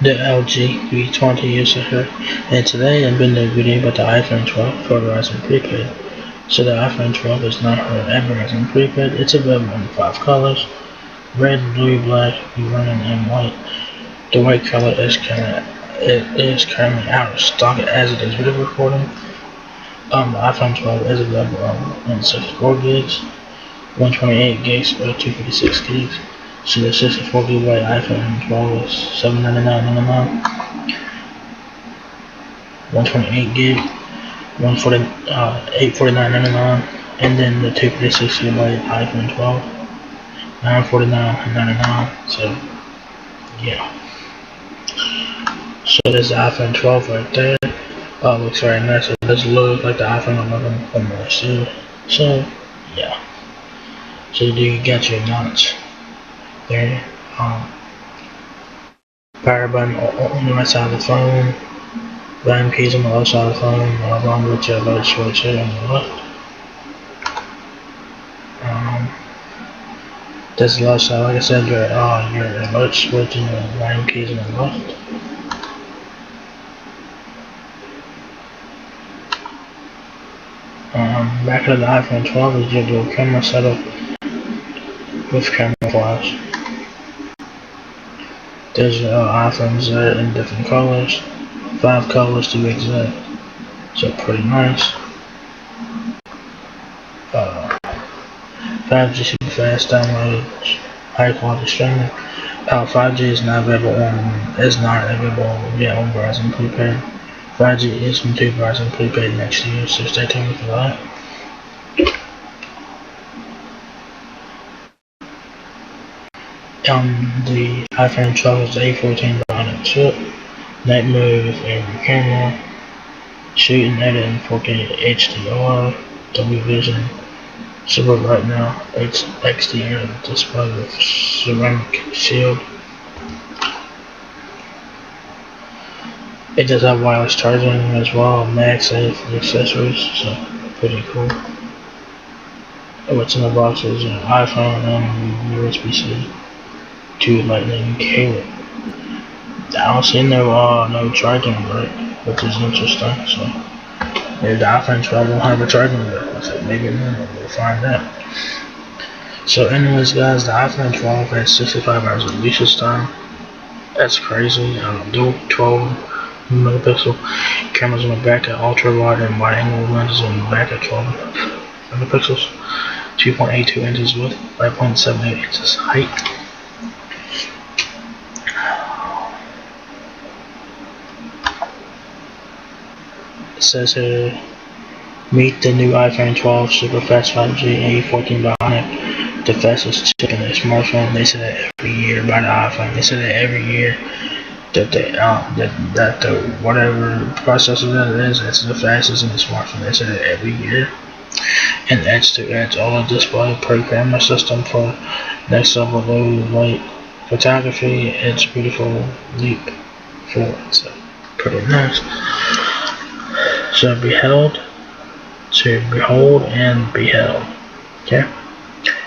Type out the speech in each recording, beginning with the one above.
The LG V20 user here, and today I'm doing a video about the iPhone 12 for Verizon Prepaid. So the iPhone 12 is not for Verizon Prepaid. It's available in 5 colors: red, blue, black, running, and white. The white color is currently out of stock as it is video recording. The iPhone 12 is available in 64 gigs, 128 gigs, or 256 gigs. So the 64 gigabyte iPhone 12 is $799.99. 128 gig, 849.99, and then the 256 gigabyte iPhone 12, $949.99. So yeah. So this is the iPhone 12 right there. Looks very nice. It does look like the iPhone 11 from last year. So yeah. So you get your notch there. Power button on the right side of the phone. Volume keys on the left side of the phone, along with your load switch here on the left. This is the left side. Like I said, your load switch and your volume keys on the left. Back of the iPhone 12 is your dual camera setup with camera flash. There's iPhones there in different colors, 5 colors to be exact. So pretty nice. 5G super fast download, high quality streaming. 5G is not available yet on Verizon Prepaid. 5G is from Verizon Prepaid next year, so stay tuned for that. The iPhone 12 is A14 bionic chip, night mode with every camera, shooting edit in 4K HDR, double vision, super bright now, XDR display with ceramic shield. It does have wireless charging as well, MagSafe accessories, so pretty cool. What's in the box is an iPhone and USB-C to Lightning cable. I don't see no charging brick, which is interesting. So maybe the iPhone 12 will have a charging brick. So maybe we'll find out. So anyways, guys, the iPhone 12 has 65 hours of usage time. That's crazy. Dual 12 megapixel cameras on the back at ultra wide and wide angle lenses on the back at 12 megapixels, 2.82 inches width, 5.78 inches height. It says here, meet the new iPhone 12 super fast 5G A14 bionic, the fastest chip in a smartphone. They say that every year by the iPhone. They say that every year that the whatever processor that it is, it's the fastest in the smartphone. They say that every year. And edge to edge OLED display per camera system for next level low light photography. It's beautiful leap forward. So pretty nice. So behold and beheld. Okay.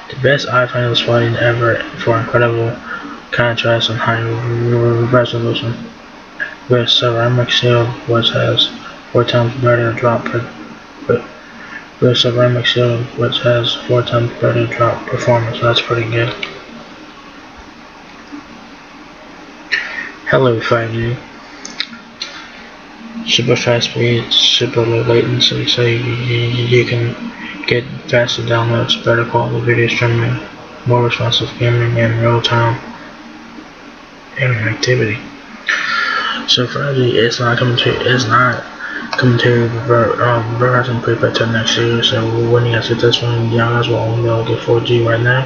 The best iPhone display ever for incredible contrast and high resolution. With ceramic shield, which has 4 times better drop performance. That's pretty good. Hello 5G. Super fast speed, super low latency, so you can get faster downloads, better quality video streaming, more responsive gaming, and real-time interactivity. So 5G is not coming to Verizon Prepaid till next year. So when you guys get this one, y'all guys will only be able to get 4G right now.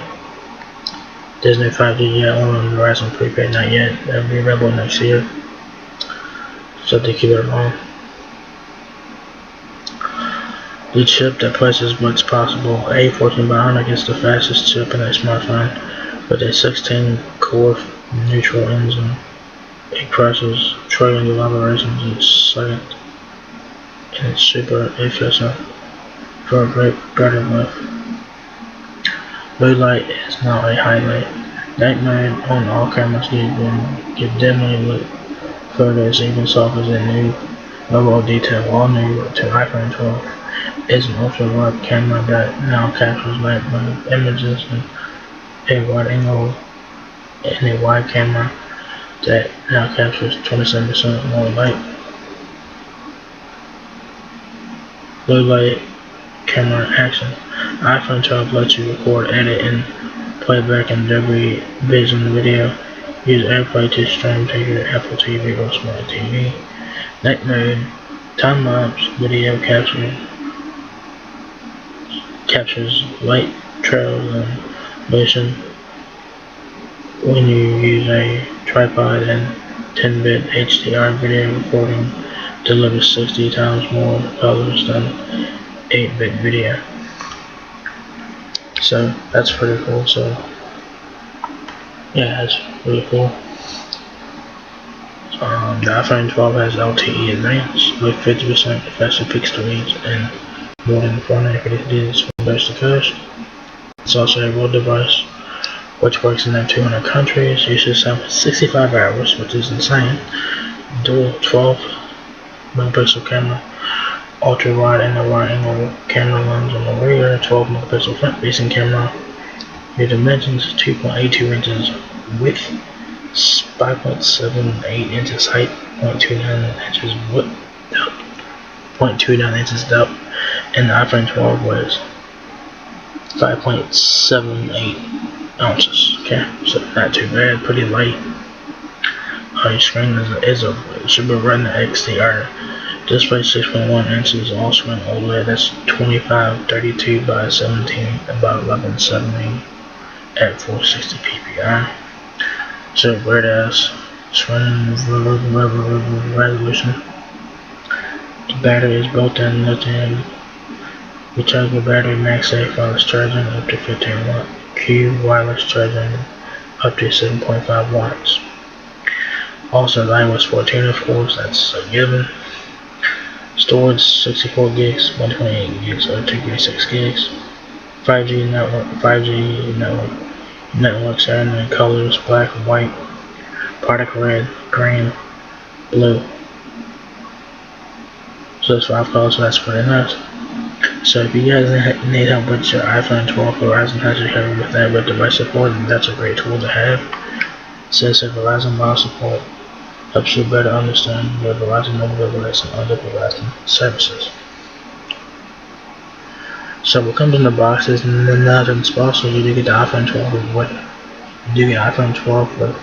There's no 5G yet on Verizon Prepaid, not yet. That'll be available next year. So they keep it on. The chip that places what's possible. A14 bionic is the fastest chip in a smartphone with a 16-core neutral engine. It crosses trillions of operations each second, and it's super efficient for a great battery life. Blue light is now a highlight. Night mode on all cameras give dimly lit Further, even software a new overall detail, all new to iPhone 12, is an ultra-wide camera that now captures light images in a wide angle and a wide camera that now captures 27% more light. Blue light camera action. iPhone 12 lets you record, edit, and playback in Dolby Vision video. Use AirPlay to stream to your Apple TV or Smart TV. Night mode. Time-lapse video captures light trails and motion when you use a tripod, and 10-bit HDR video recording delivers 60 times more colors than 8-bit video. So that's pretty cool. So yeah, that's really cool. The iPhone 12 has LTE Advanced with 50% faster pixel speeds and more than 450 digits from coast to coast. It's also a world device which works in 200 countries, uses 65 hours, which is insane. Dual 12 megapixel camera, ultra wide and a wide angle camera lens on the rear, 12 megapixel front facing camera. Your dimensions 2.82 inches width, 5.78 inches height, 0.29 inches width, 0.29 inches depth, and the iPhone 12 was 5.78 ounces. Okay, so not too bad, pretty light. Your screen is a Super Retina XDR display, 6.1 inches, all screen OLED. That's 2532 by 17 by 1170 at 460 ppi. So great ass screen resolution. The battery is built in lithium rechargeable battery, MagSafe wireless charging up to 15 watt, Q wireless charging up to 7.5 watts. Also iOS 14, of course, that's a given. Storage 64 gigs, 128 gigs, or 256 gigs. 5G network certain colors: black, white, product red, green, blue. So that's 5 colors, so that's pretty nice. So if you guys need help with your iPhone 12, Verizon has you covered with that with device support, and that's a great tool to have. Since Verizon mobile support helps you better understand your Verizon mobile device and other Verizon services. So what comes in the box is nothing special. You do get the iPhone 12 with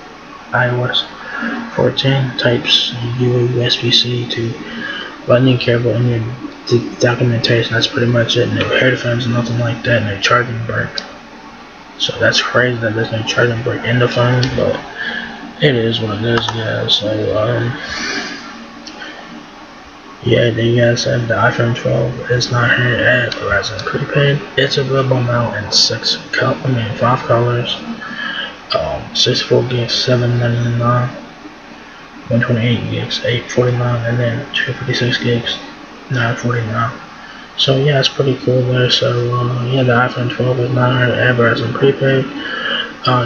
iOS 14 types USB-C to lightning cable, and your documentation. That's pretty much it. No headphones, nothing like that. No charging brick. So that's crazy that there's no charging brick in the phone, but it is what it is, guys. So yeah, they guys said the iPhone 12 is not here at Verizon Prepaid. It's available now in 5 colors. 64 gigs, $7.99, 128 gigs, $8.49, and then 256 gigs, $9.49. So yeah, it's pretty cool there. So yeah, the iPhone 12 is not here at Verizon Prepaid.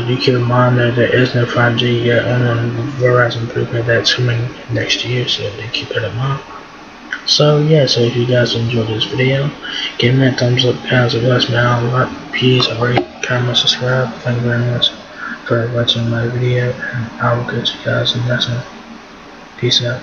You keep in mind that there is no 5G yet on Verizon Prepaid. That's coming next year, so they keep it in mind. So yeah, so if you guys enjoyed this video, give me a thumbs up, guys. It helps me out a lot. Please rate, comment, subscribe. Thank you very much for watching my video, and I will catch you guys in the next one. Peace out.